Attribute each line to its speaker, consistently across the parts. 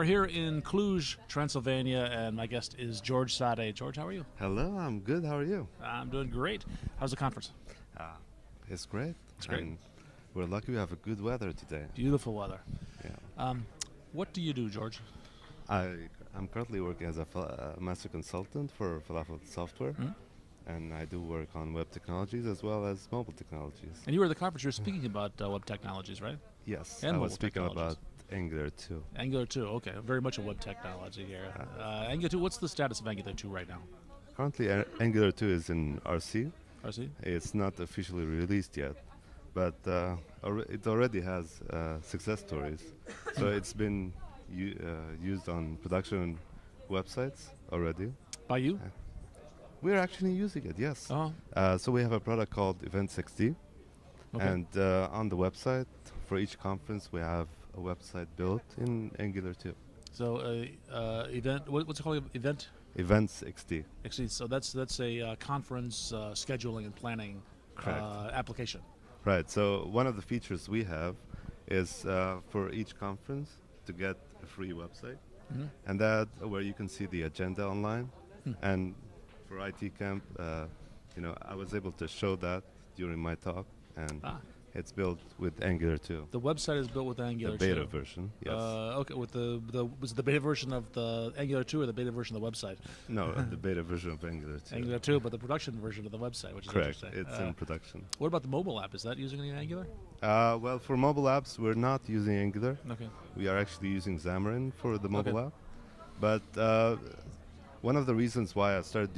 Speaker 1: are here in Cluj, Transylvania, and my guest is George Saadeh. George, how are you?
Speaker 2: Hello, I'm good. How are you?
Speaker 1: I'm doing great. How's the conference?
Speaker 2: It's great.
Speaker 1: It's great.
Speaker 2: And we're lucky we have a good weather today.
Speaker 1: Beautiful weather.
Speaker 2: Yeah.
Speaker 1: What do you do, George?
Speaker 2: I'm currently working as a master consultant for Falafel Software, and I do work on web technologies as well as mobile technologies.
Speaker 1: And you were at the conference. You were speaking about web technologies, right?
Speaker 2: Yes,
Speaker 1: And
Speaker 2: I
Speaker 1: mobile
Speaker 2: was speaking
Speaker 1: technologies.
Speaker 2: about Angular 2.
Speaker 1: Angular 2, okay. Very much a web technology here. Angular 2, what's the status of Angular 2 right now?
Speaker 2: Currently, Angular 2 is in RC.
Speaker 1: RC?
Speaker 2: It's not officially released yet, but it already has success stories. So it's been used on production websites already.
Speaker 1: By you?
Speaker 2: We're actually using it, yes.
Speaker 1: Oh.
Speaker 2: So we have a product called Event60,
Speaker 1: Okay.
Speaker 2: and on the website for each conference we have a website built in Angular 2.
Speaker 1: So, event, what's it called? Event?
Speaker 2: Event60.
Speaker 1: Actually, so that's a conference scheduling and planning
Speaker 2: Correct.
Speaker 1: application.
Speaker 2: Right. So one of the features we have is for each conference to get a free website, and that where you can see the agenda online. And for IT Camp, I was able to show that during my talk, and it's built with Angular 2.
Speaker 1: The website is built with Angular 2.
Speaker 2: The beta version, yes.
Speaker 1: Okay, with was it the beta version of the Angular 2 or the beta version of the website?
Speaker 2: No, the beta version of Angular 2.
Speaker 1: Angular 2, but the production version of the website, which is
Speaker 2: Correct.
Speaker 1: interesting.
Speaker 2: It's in production.
Speaker 1: What about the mobile app? Is that using any Angular?
Speaker 2: Well, for mobile apps, we're not using Angular.
Speaker 1: Okay.
Speaker 2: We are actually using Xamarin for the mobile
Speaker 1: Okay.
Speaker 2: app. But one of the reasons why I started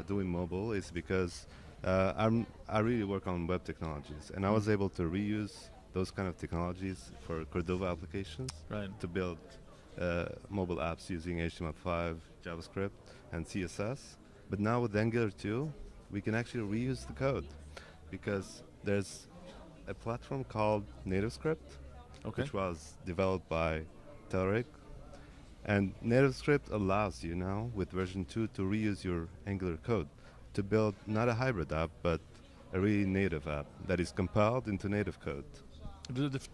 Speaker 2: doing mobile is because I really work on web technologies, and I was able to reuse those kind of technologies for Cordova applications to build mobile apps using HTML5, JavaScript, and CSS. But now with Angular 2, we can actually reuse the code because there's a platform called NativeScript, which was developed by Telrik. And NativeScript allows you now, with version 2, to reuse your Angular code to build not a hybrid app, but a really native app that is compiled into native code.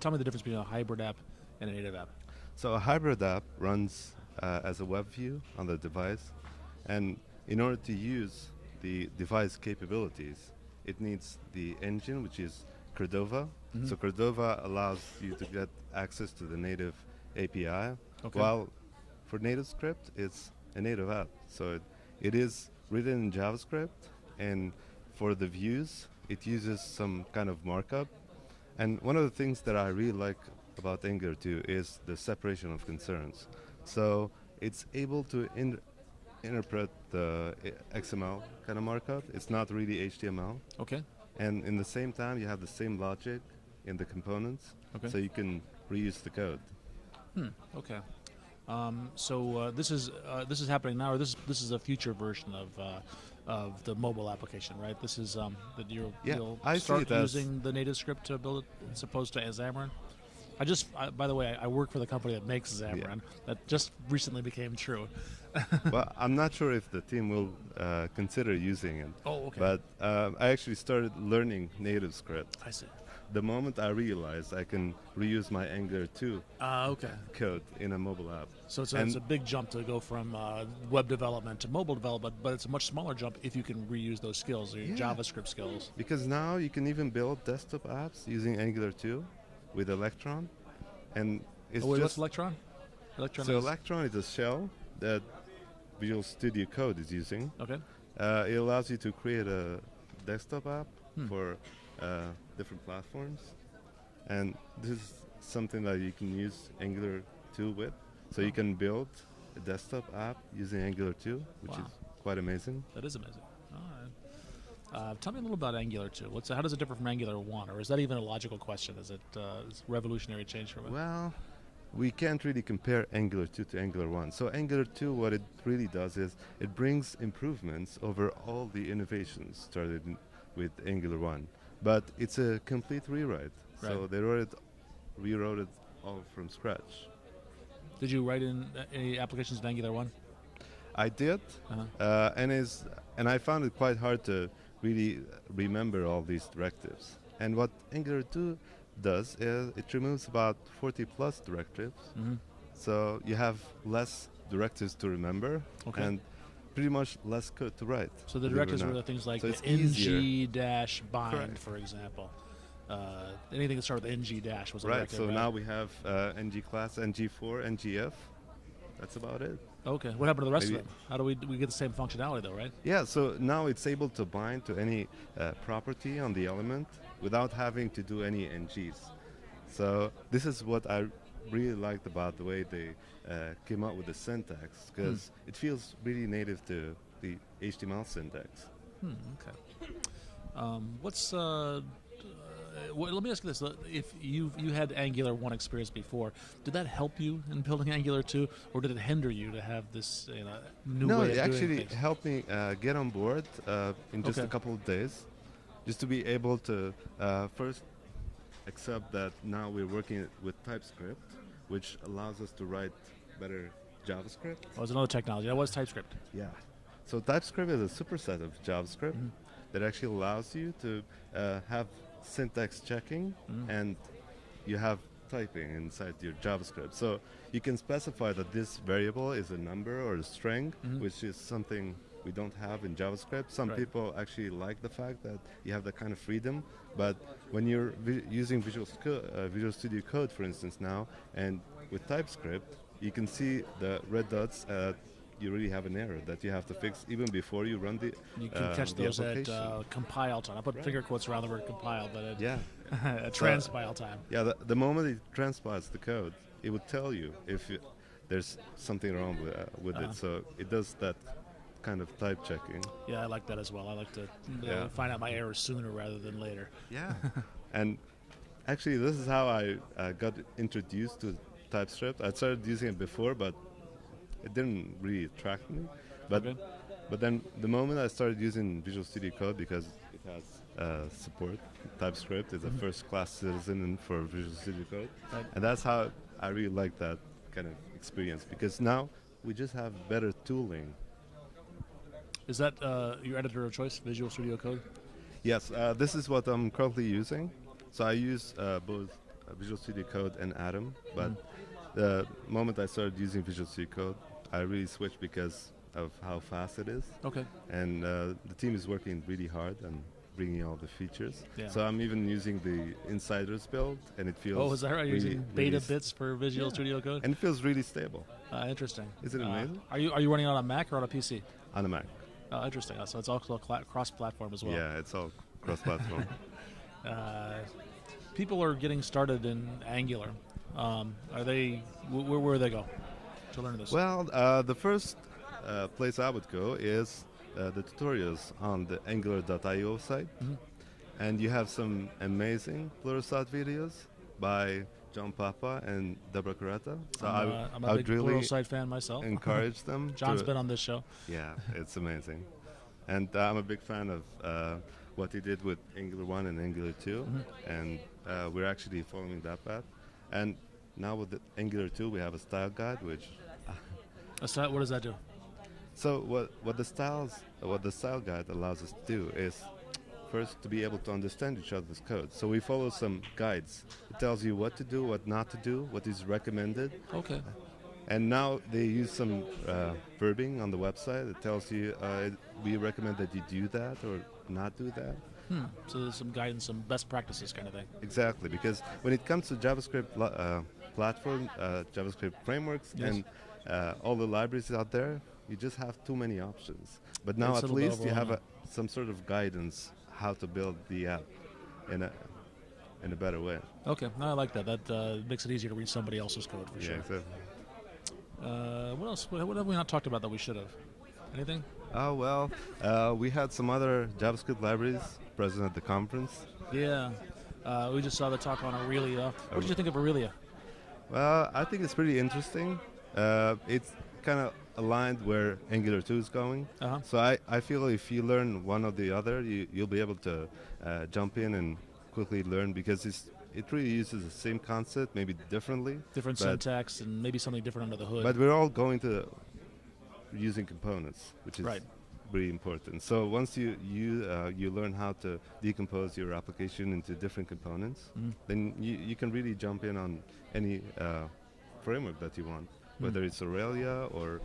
Speaker 1: Tell me the difference between a hybrid app and a native app.
Speaker 2: So a hybrid app runs as a web view on the device, and in order to use the device capabilities, it needs the engine, which is Cordova. So Cordova allows you to get access to the native API, while for NativeScript, it's a native app. So it is written in JavaScript, and for the views, it uses some kind of markup. And one of the things that I really like about Angular 2 is the separation of concerns. So it's able to interpret the XML kind of markup. It's not really HTML.
Speaker 1: Okay.
Speaker 2: And in the same time, you have the same logic in the components, so you can reuse the code.
Speaker 1: Okay. So this is happening now, or this is a future version of the mobile application, right? This is that you'll
Speaker 2: I
Speaker 1: start
Speaker 2: see it as
Speaker 1: using the native script to build it as opposed to Xamarin. By the way, I work for the company that makes Xamarin. That just recently became true.
Speaker 2: Well, I'm not sure if the team will consider using it.
Speaker 1: Oh, okay.
Speaker 2: But I actually started learning NativeScript
Speaker 1: I see.
Speaker 2: the moment I realized I can reuse my Angular 2
Speaker 1: Okay.
Speaker 2: code in a mobile app.
Speaker 1: So it's a big jump to go from web development to mobile development, but it's a much smaller jump if you can reuse those skills, your JavaScript skills.
Speaker 2: Because now you can even build desktop apps using Angular 2 with Electron. And it's
Speaker 1: What's Electron?
Speaker 2: Electron is a shell that Visual Studio Code is using.
Speaker 1: Okay.
Speaker 2: It allows you to create a desktop app for different platforms, and this is something that you can use Angular 2 with. So you can build a desktop app using Angular 2, which is quite amazing.
Speaker 1: That is amazing. All right. Tell me a little about Angular 2. How does it differ from Angular 1, or is that even a logical question? Is it revolutionary change from it?
Speaker 2: Well, we can't really compare Angular 2 to Angular 1. So Angular 2, what it really does is it brings improvements over all the innovations started with Angular 1. But it's a complete rewrite. So they rewrote it all from scratch.
Speaker 1: Did you write in any applications in Angular 1?
Speaker 2: I did, and I found it quite hard to really remember all these directives. And what Angular 2 does is it removes about 40 plus directives, so you have less directives to remember
Speaker 1: Okay.
Speaker 2: and pretty much less code to write.
Speaker 1: So the
Speaker 2: believe it or
Speaker 1: directives were
Speaker 2: not.
Speaker 1: the things like
Speaker 2: So
Speaker 1: the
Speaker 2: it's easier.
Speaker 1: ng-bind,
Speaker 2: Correct.
Speaker 1: for example. Anything that started with ng- was a
Speaker 2: Right,
Speaker 1: directive,
Speaker 2: so now we have ng class, ng4, ngf. That's about it.
Speaker 1: Okay. What happened to the rest
Speaker 2: Maybe-
Speaker 1: of them? How do we get the same functionality, though, right?
Speaker 2: Yeah, so now it's able to bind to any property on the element without having to do any ngs. So this is what I really liked about the way they came up with the syntax, because it feels really native to the HTML syntax.
Speaker 1: Okay. What's let me ask you this: if you had Angular 1 experience before, did that help you in building Angular 2, or did it hinder you to have this new
Speaker 2: No,
Speaker 1: way
Speaker 2: it
Speaker 1: of doing
Speaker 2: actually
Speaker 1: things?
Speaker 2: helped me get on board in just
Speaker 1: Okay.
Speaker 2: a couple of days, just to be able to first accept that now we're working with TypeScript, which allows us to write better JavaScript.
Speaker 1: Oh, it's another technology. That was TypeScript.
Speaker 2: Yeah. So TypeScript is a superset of JavaScript that actually allows you to have syntax checking and you have typing inside your JavaScript. So you can specify that this variable is a number or a string, which is something we don't have in JavaScript. Some
Speaker 1: Right.
Speaker 2: people actually like the fact that you have that kind of freedom, but when you're using Visual Studio Code, for instance, now, and with TypeScript, you can see the red dots. You really have an error that you have to fix even before you run the
Speaker 1: You can catch
Speaker 2: the
Speaker 1: those at
Speaker 2: application.
Speaker 1: compile time. I put
Speaker 2: Right.
Speaker 1: finger quotes around the word compile, but at,
Speaker 2: Yeah.
Speaker 1: at transpile time.
Speaker 2: Yeah, the moment it transpiles the code, it would tell you if there's something wrong with
Speaker 1: Uh-huh.
Speaker 2: it. So it does that kind of type checking.
Speaker 1: Yeah, I like that as well. I like to
Speaker 2: Yeah.
Speaker 1: find out my errors sooner rather than later.
Speaker 2: Yeah. And actually, this is how I got introduced to TypeScript. I started using it before, but it didn't really attract me. But
Speaker 1: Okay.
Speaker 2: but then the moment I started using Visual Studio Code, because it has support, TypeScript is a first-class citizen for Visual Studio Code,
Speaker 1: Right.
Speaker 2: and that's how I really like that kind of experience, because now we just have better tooling.
Speaker 1: Is that your editor of choice, Visual Studio Code?
Speaker 2: Yes, this is what I'm currently using. So I use both Visual Studio Code and Atom, but the moment I started using Visual Studio Code, I really switched because of how fast it is.
Speaker 1: Okay.
Speaker 2: And the team is working really hard on bringing all the features.
Speaker 1: Yeah.
Speaker 2: So I'm even using the insiders build, and it feels
Speaker 1: Oh, is that right? You're
Speaker 2: really,
Speaker 1: using beta
Speaker 2: really
Speaker 1: bits for Visual
Speaker 2: Yeah.
Speaker 1: Studio Code?
Speaker 2: and it feels really stable
Speaker 1: Interesting.
Speaker 2: Is it amazing?
Speaker 1: Are you running it on a Mac or on a PC?
Speaker 2: on a Mac.
Speaker 1: Interesting. So it's also cross-platform as well.
Speaker 2: Yeah, it's all cross-platform.
Speaker 1: People are getting started in Angular. Are they? Where do they go to learn this?
Speaker 2: Well, the first place I would go is the tutorials on the Angular.io site, and you have some amazing Pluralsight videos by John Papa and Deborah Coretta. So
Speaker 1: I'm
Speaker 2: I
Speaker 1: a
Speaker 2: would
Speaker 1: big
Speaker 2: really
Speaker 1: Pluralsight fan myself.
Speaker 2: encourage them.
Speaker 1: John's
Speaker 2: to,
Speaker 1: been on this show.
Speaker 2: Yeah, it's amazing, and I'm a big fan of what he did with Angular 1 and Angular 2, and we're actually following that path. And now with the Angular 2, we have a style guide, which
Speaker 1: What does that do?
Speaker 2: so what the style guide allows us to do is first to be able to understand each other's code. So we follow some guides. It tells you what to do, what not to do, what is recommended.
Speaker 1: Okay.
Speaker 2: And now they use some verbing on the website. It tells you we recommend that you do that or not do that.
Speaker 1: So there's some guidance, some best practices kind of thing.
Speaker 2: Exactly, because when it comes to JavaScript platform, JavaScript frameworks,
Speaker 1: Yes.
Speaker 2: and all the libraries out there, you just have too many options. But now
Speaker 1: It's a
Speaker 2: at
Speaker 1: little bit
Speaker 2: least you have
Speaker 1: overwhelming.
Speaker 2: some sort of guidance how to build the app in a better way.
Speaker 1: Okay, no, I like that. That makes it easier to read somebody else's code for sure.
Speaker 2: Exactly.
Speaker 1: What else? What have we not talked about that we should have? Anything?
Speaker 2: Oh well, we had some other JavaScript libraries present at the conference.
Speaker 1: Yeah. We just saw the talk on Aurelia. What did you think of Aurelia?
Speaker 2: Well, I think it's pretty interesting. It's kind of aligned where Angular 2 is going.
Speaker 1: Uh-huh.
Speaker 2: So I feel if you learn one or the other, you'll be able to jump in and quickly learn, because it really uses the same concept, maybe differently.
Speaker 1: Different
Speaker 2: but,
Speaker 1: syntax and maybe something different under the hood.
Speaker 2: But we're all going to using components, which is
Speaker 1: Right.
Speaker 2: really important. So once you learn how to decompose your application into different components, then you can really jump in on any framework that you want, whether it's Aurelia or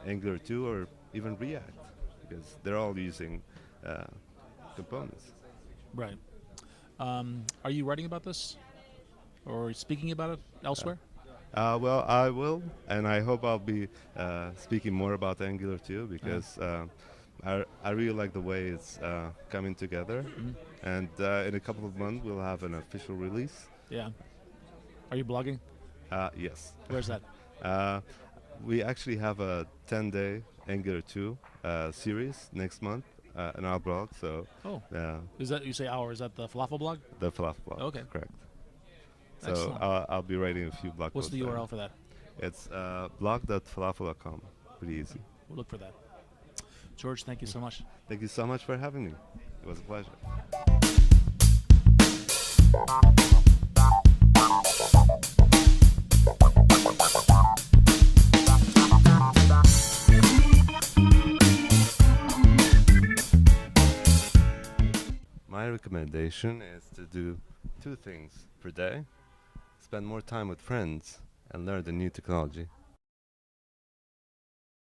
Speaker 2: Angular 2 or even React, because they're all using components.
Speaker 1: Right. Are you writing about this or speaking about it elsewhere?
Speaker 2: Well, I will, and I hope I'll be speaking more about Angular 2 because I really like the way it's coming together. And in a couple of months, we'll have an official release.
Speaker 1: Yeah. Are you blogging?
Speaker 2: Yes.
Speaker 1: Where's that?
Speaker 2: We actually have a 10-day Angular 2 series next month in our blog. So
Speaker 1: Oh. Is that, you say our, is that the falafel blog?
Speaker 2: the Falafel blog.
Speaker 1: Okay.
Speaker 2: Correct. So
Speaker 1: Excellent.
Speaker 2: I'll be writing a few blog
Speaker 1: What's
Speaker 2: posts
Speaker 1: the
Speaker 2: there.
Speaker 1: URL for that?
Speaker 2: It's blog.falafel.com. Pretty easy.
Speaker 1: We'll look for that. George, thank you so much.
Speaker 2: Thank you so much for having me. It was a pleasure. My recommendation is to do 2 things per day: spend more time with friends and learn the new technology.